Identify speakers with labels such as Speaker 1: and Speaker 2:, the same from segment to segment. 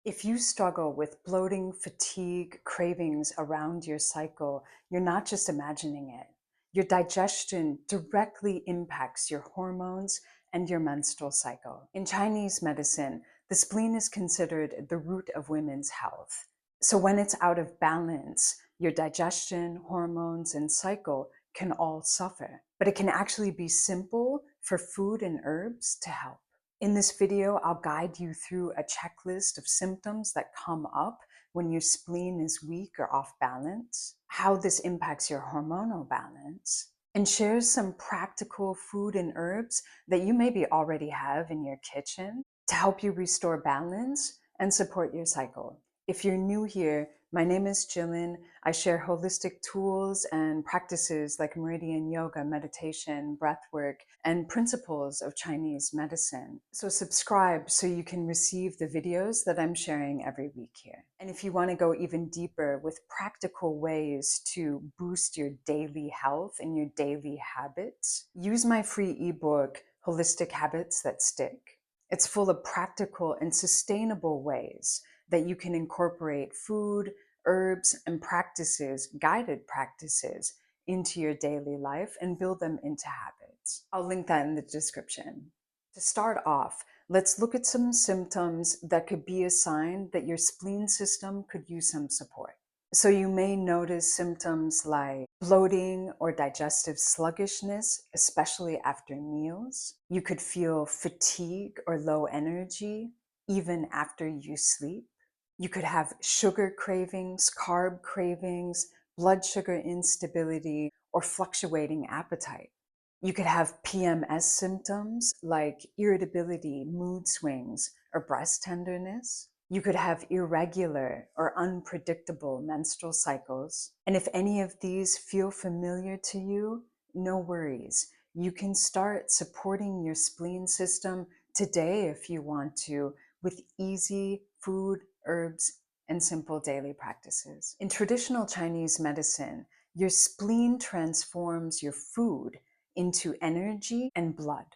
Speaker 1: If you struggle with bloating, fatigue, cravings around your cycle, you're not just imagining it. Your digestion directly impacts your hormones and your menstrual cycle. In Chinese medicine, the spleen is considered the root of women's health. So when it's out of balance, your digestion, hormones, and cycle can all suffer. But it can actually be simple for food and herbs to help. In this video, I'll guide you through a checklist of symptoms that come up when your spleen is weak or off balance, how this impacts your hormonal balance, and share some practical food and herbs that you maybe already have in your kitchen to help you restore balance and support your cycle. If you're new here, my name is Jillian. I share holistic tools and practices like meridian yoga, meditation, breathwork, and principles of Chinese medicine. So subscribe so you can receive the videos that I'm sharing every week here. And if you want to go even deeper with practical ways to boost your daily health and your daily habits, use my free ebook, Holistic Habits That Stick. It's full of practical and sustainable ways that you can incorporate food, herbs, and practices, guided practices, into your daily life and build them into habits. I'll link that in the description. To start off, let's look at some symptoms that could be a sign that your spleen system could use some support. So you may notice symptoms like bloating or digestive sluggishness, especially after meals. You could feel fatigue or low energy even after you sleep. You could have sugar cravings, carb cravings, blood sugar instability, or fluctuating appetite. You could have PMS symptoms like irritability, mood swings, or breast tenderness. You could have irregular or unpredictable menstrual cycles. And if any of these feel familiar to you, no worries. You can start supporting your spleen system today if you want to with easy food, herbs, and simple daily practices. In traditional Chinese medicine, your spleen transforms your food into energy and blood.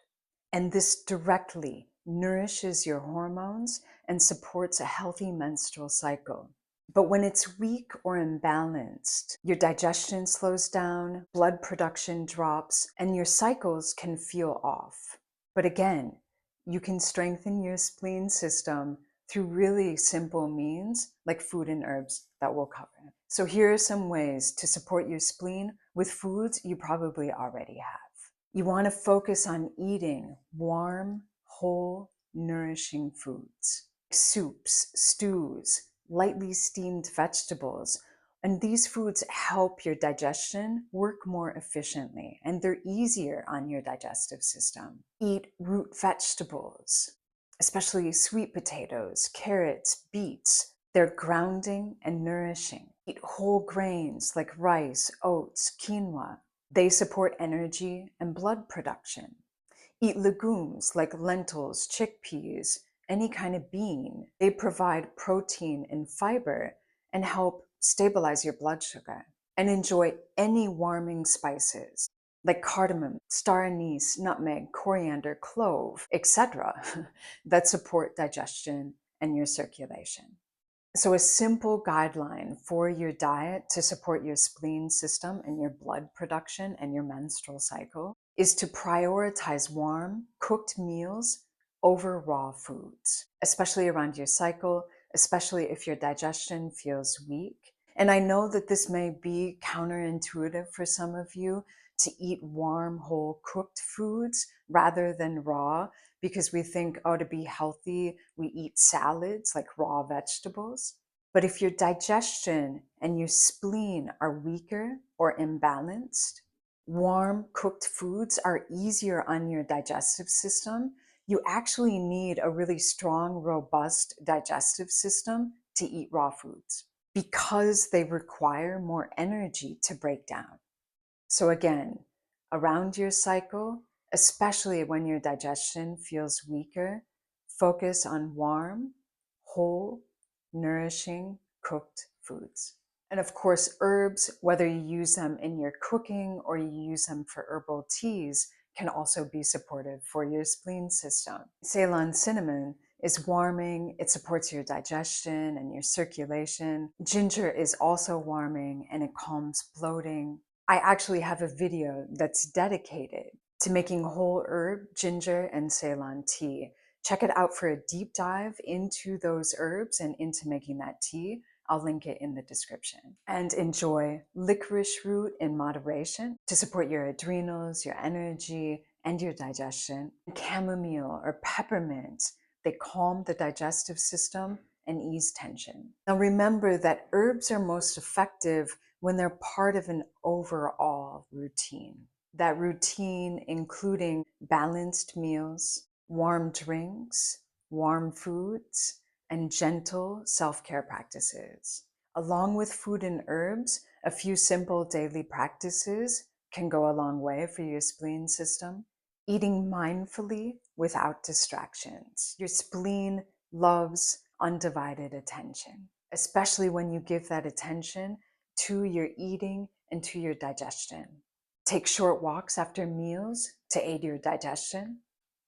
Speaker 1: And this directly nourishes your hormones and supports a healthy menstrual cycle. But when it's weak or imbalanced, your digestion slows down, blood production drops, and your cycles can feel off. But again, you can strengthen your spleen system through really simple means like food and herbs that we'll cover. So here are some ways to support your spleen with foods you probably already have. You want to focus on eating warm, whole, nourishing foods. Soups, stews, lightly steamed vegetables. And these foods help your digestion work more efficiently, and they're easier on your digestive system. Eat root vegetables, especially sweet potatoes, carrots, beets. They're grounding and nourishing. Eat whole grains like rice, oats, quinoa. They support energy and blood production. Eat legumes like lentils, chickpeas, any kind of bean. They provide protein and fiber and help stabilize your blood sugar. And enjoy any warming spices like cardamom, star anise, nutmeg, coriander, clove, etc. that support digestion and your circulation. So a simple guideline for your diet to support your spleen system and your blood production and your menstrual cycle is to prioritize warm, cooked meals over raw foods, especially around your cycle, especially if your digestion feels weak. And I know that this may be counterintuitive for some of you to eat warm, whole, cooked foods rather than raw, because we think, oh, to be healthy, we eat salads like raw vegetables. But if your digestion and your spleen are weaker or imbalanced, warm cooked foods are easier on your digestive system. You actually need a really strong, robust digestive system to eat raw foods because they require more energy to break down. So again, around your cycle, especially when your digestion feels weaker, focus on warm, whole, nourishing, cooked foods. And of course, herbs, whether you use them in your cooking or you use them for herbal teas, can also be supportive for your spleen system. Ceylon cinnamon is warming. It supports your digestion and your circulation. Ginger is also warming and it calms bloating. I actually have a video that's dedicated to making whole herb ginger and Ceylon tea. Check it out for a deep dive into those herbs and into making that tea. I'll link it in the description. And enjoy licorice root in moderation to support your adrenals, your energy, and your digestion. Chamomile or peppermint, they calm the digestive system and ease tension. Now remember that herbs are most effective when they're part of an overall routine. That routine including balanced meals, warm drinks, warm foods, and gentle self-care practices. Along with food and herbs, a few simple daily practices can go a long way for your spleen system. Eating mindfully without distractions. Your spleen loves undivided attention, especially when you give that attention to your eating and to your digestion. Take short walks after meals to aid your digestion.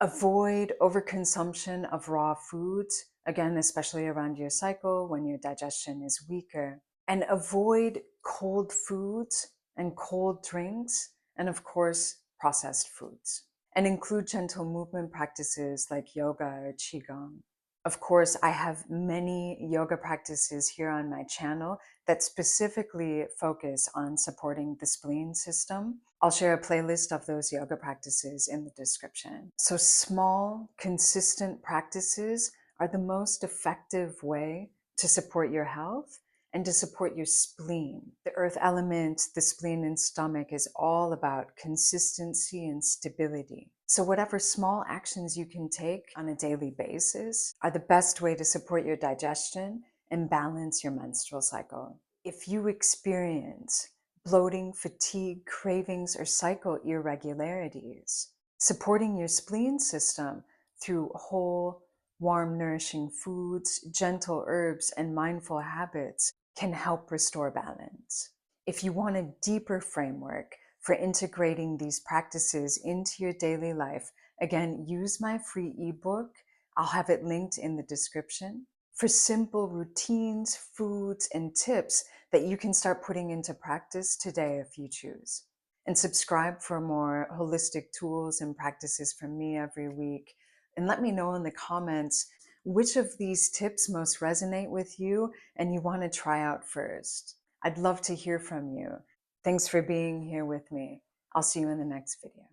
Speaker 1: Avoid overconsumption of raw foods, again, especially around your cycle when your digestion is weaker. And avoid cold foods and cold drinks, and of course, processed foods. And include gentle movement practices like yoga or qigong. Of course, I have many yoga practices here on my channel that specifically focus on supporting the spleen system. I'll share a playlist of those yoga practices in the description. So small, consistent practices are the most effective way to support your health and to support your spleen. The earth element, the spleen and stomach is all about consistency and stability. So whatever small actions you can take on a daily basis are the best way to support your digestion and balance your menstrual cycle. If you experience bloating, fatigue, cravings, or cycle irregularities, supporting your spleen system through whole, warm, nourishing foods, gentle herbs, and mindful habits can help restore balance. If you want a deeper framework for integrating these practices into your daily life, again, use my free ebook. I'll have it linked in the description for simple routines, foods, and tips that you can start putting into practice today if you choose. And subscribe for more holistic tools and practices from me every week. And let me know in the comments which of these tips most resonate with you and you want to try out first. I'd love to hear from you. Thanks for being here with me. I'll see you in the next video.